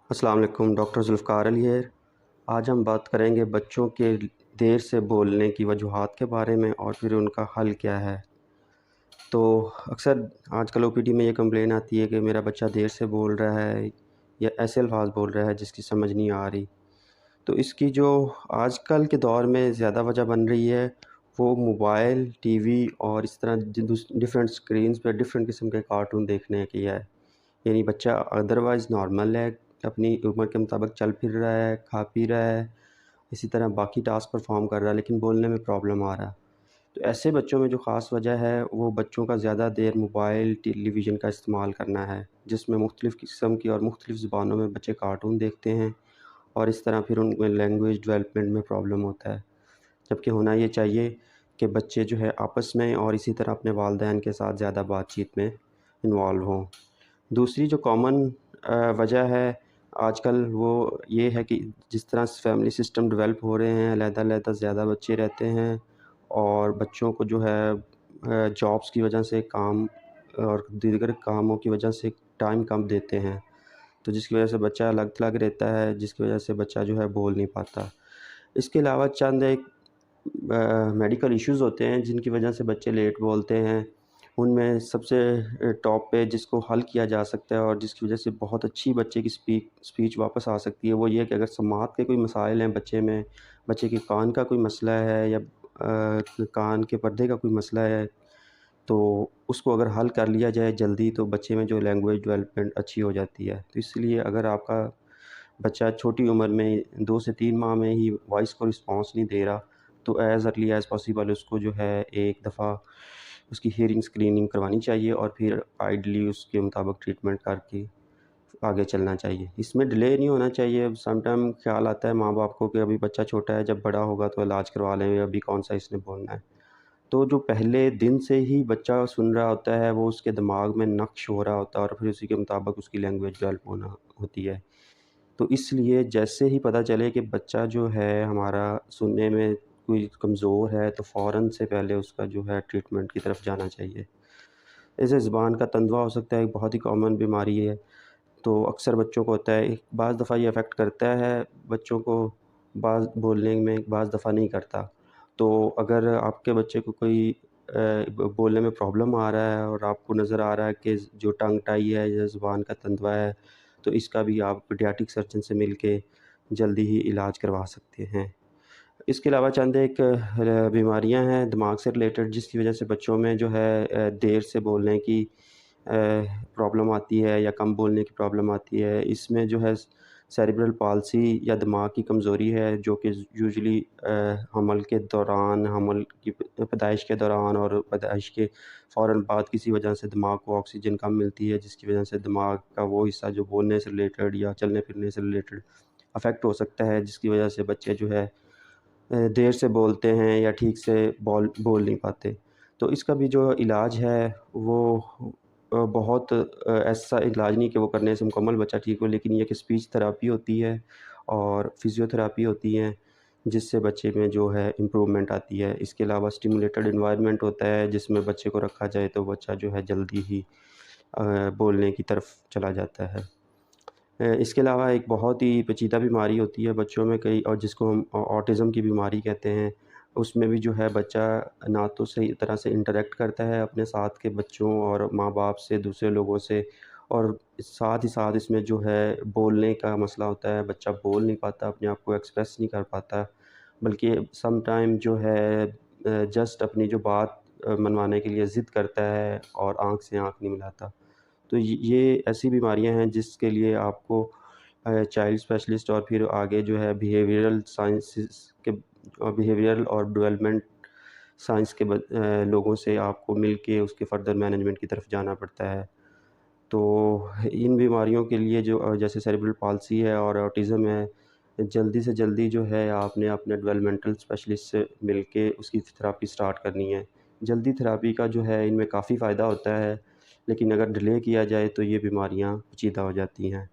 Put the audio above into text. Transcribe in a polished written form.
السلام علیکم، ڈاکٹر ذوالفقار علی ہے۔ آج ہم بات کریں گے بچوں کے دیر سے بولنے کی وجوہات کے بارے میں اور پھر ان کا حل کیا ہے۔ تو اکثر آج کل او پی ڈی میں یہ کمپلین آتی ہے کہ میرا بچہ دیر سے بول رہا ہے یا ایسے الفاظ بول رہا ہے جس کی سمجھ نہیں آ رہی۔ تو اس کی جو آج کل کے دور میں زیادہ وجہ بن رہی ہے وہ موبائل، ٹی وی اور اس طرح ڈفرینٹ اسکرینز پہ ڈفرینٹ قسم کے کارٹون دیکھنے کی ہے۔ یعنی بچہ ادروائز نارمل ہے، اپنی عمر کے مطابق چل پھر رہا ہے، کھا پی رہا ہے، اسی طرح باقی ٹاسک پرفارم کر رہا ہے، لیکن بولنے میں پرابلم آ رہا ہے۔ تو ایسے بچوں میں جو خاص وجہ ہے وہ بچوں کا زیادہ دیر موبائل، ٹیلی ویژن کا استعمال کرنا ہے، جس میں مختلف قسم کی اور مختلف زبانوں میں بچے کارٹون دیکھتے ہیں اور اس طرح پھر ان میں لینگویج ڈیولپمنٹ میں پرابلم ہوتا ہے۔ جبکہ ہونا یہ چاہیے کہ بچے جو ہے آپس میں اور اسی طرح اپنے والدین کے ساتھ زیادہ بات چیت میں انوالو ہوں۔ دوسری جو کامن وجہ ہے آج کل وہ یہ ہے کہ جس طرح فیملی سسٹم ڈیولپ ہو رہے ہیں، علیحدہ علیحدہ زیادہ بچے رہتے ہیں اور بچوں کو جو ہے جابس کی وجہ سے کام اور دیگر کاموں کی وجہ سے ٹائم کم دیتے ہیں، تو جس کی وجہ سے بچہ الگ تھلگ رہتا ہے، جس کی وجہ سے بچہ جو ہے بول نہیں پاتا۔ اس کے علاوہ چند ایک میڈیکل ایشوز ہوتے ہیں جن کی وجہ سے بچے لیٹ بولتے ہیں۔ ان میں سب سے ٹاپ پہ جس کو حل کیا جا سکتا ہے اور جس کی وجہ سے بہت اچھی بچے کی اسپیچ واپس آ سکتی ہے وہ یہ کہ اگر سماعت کے کوئی مسائل ہیں بچے میں، بچے کے کان کا کوئی مسئلہ ہے یا کان کے پردے کا کوئی مسئلہ ہے، تو اس کو اگر حل کر لیا جائے جلدی تو بچے میں جو لینگویج ڈیولپمنٹ اچھی ہو جاتی ہے۔ تو اس لیے اگر آپ کا بچہ چھوٹی عمر میں 2 سے 3 ماہ میں ہی وائس کو رسپانس نہیں دے رہا تو ایز ارلی ایز پاسیبل اس کو جو ہے ایک دفعہ اس کی ہیئرنگ اسکریننگ کروانی چاہیے اور پھر آئیڈلی اس کے مطابق ٹریٹمنٹ کر کے آگے چلنا چاہیے۔ اس میں ڈیلے نہیں ہونا چاہیے۔ سم ٹائم خیال آتا ہے ماں باپ کو کہ ابھی بچہ چھوٹا ہے، جب بڑا ہوگا تو علاج کروا لیں، ابھی کون سا اس نے بولنا ہے۔ تو جو پہلے دن سے ہی بچہ سن رہا ہوتا ہے وہ اس کے دماغ میں نقش ہو رہا ہوتا ہے اور پھر اسی کے مطابق اس کی لینگویج ڈیولپ ہونا ہوتی ہے۔ تو اس لیے جیسے ہی پتہ چلے کہ بچہ جو ہے ہمارا سننے میں کوئی کمزور ہے تو فوراً سے پہلے اس کا جو ہے ٹریٹمنٹ کی طرف جانا چاہیے۔ اسے زبان کا تندوا ہو سکتا ہے، ایک بہت ہی کامن بیماری ہے، تو اکثر بچوں کو ہوتا ہے۔ بعض دفعہ یہ افیکٹ کرتا ہے بچوں کو، بعض بولنے میں، بعض دفعہ نہیں کرتا۔ تو اگر آپ کے بچے کو کوئی بولنے میں پرابلم آ رہا ہے اور آپ کو نظر آ رہا ہے کہ جو ٹنگ ٹائی ہے یا زبان کا تندوا ہے تو اس کا بھی آپ پیڈیاٹرک سرجن سے مل کے جلدی ہی علاج کروا سکتے ہیں۔ اس کے علاوہ چند ایک بیماریاں ہیں دماغ سے ریلیٹڈ جس کی وجہ سے بچوں میں جو ہے دیر سے بولنے کی پرابلم آتی ہے یا کم بولنے کی پرابلم آتی ہے۔ اس میں جو ہے سیریبرل پالسی یا دماغ کی کمزوری ہے جو کہ یوزلی حمل کے دوران، حمل کی پیدائش کے دوران اور پیدائش کے فوراً بعد کسی وجہ سے دماغ کو آکسیجن کم ملتی ہے، جس کی وجہ سے دماغ کا وہ حصہ جو بولنے سے ریلیٹڈ یا چلنے پھرنے سے ریلیٹڈ افیکٹ ہو سکتا ہے، جس کی وجہ سے بچے جو ہے دیر سے بولتے ہیں یا ٹھیک سے بول نہیں پاتے۔ تو اس کا بھی جو علاج ہے وہ بہت ایسا علاج نہیں کہ وہ کرنے سے مکمل بچہ ٹھیک ہو، لیکن یہ کہ اسپیچ تھراپی ہوتی ہے اور فزیو تھراپی ہوتی ہے جس سے بچے میں جو ہے امپرومنٹ آتی ہے۔ اس کے علاوہ اسٹیمولیٹڈ انوائرمنٹ ہوتا ہے جس میں بچے کو رکھا جائے تو بچہ جو ہے جلدی ہی بولنے کی طرف چلا جاتا ہے۔ اس کے علاوہ ایک بہت ہی پیچیدہ بیماری ہوتی ہے بچوں میں کئی، اور جس کو ہم آٹزم کی بیماری کہتے ہیں۔ اس میں بھی جو ہے بچہ نہ تو صحیح طرح سے انٹریکٹ کرتا ہے اپنے ساتھ کے بچوں اور ماں باپ سے، دوسرے لوگوں سے، اور ساتھ ہی ساتھ اس میں جو ہے بولنے کا مسئلہ ہوتا ہے، بچہ بول نہیں پاتا، اپنے آپ کو ایکسپریس نہیں کر پاتا، بلکہ سم ٹائم جو ہے جسٹ اپنی جو بات منوانے کے لیے ضد کرتا ہے اور آنکھ سے آنکھ نہیں ملاتا۔ تو یہ ایسی بیماریاں ہیں جس کے لیے آپ کو چائلڈ اسپیشلسٹ اور پھر آگے جو ہے بیہیویئرل سائنسز کے، بیہیویئرل اور ڈیولپمنٹ سائنس کے لوگوں سے آپ کو مل کے اس کے فردر مینجمنٹ کی طرف جانا پڑتا ہے۔ تو ان بیماریوں کے لیے جو جیسے سیریبرل پالسی ہے اور آٹزم ہے، جلدی سے جلدی جو ہے آپ نے اپنے ڈیولپمنٹل اسپیشلسٹ سے مل کے اس کی تھراپی سٹارٹ کرنی ہے۔ جلدی تھراپی کا جو ہے ان میں کافی فائدہ ہوتا ہے، لیکن اگر ڈیلے کیا جائے تو یہ بیماریاں پیچیدہ ہو جاتی ہیں۔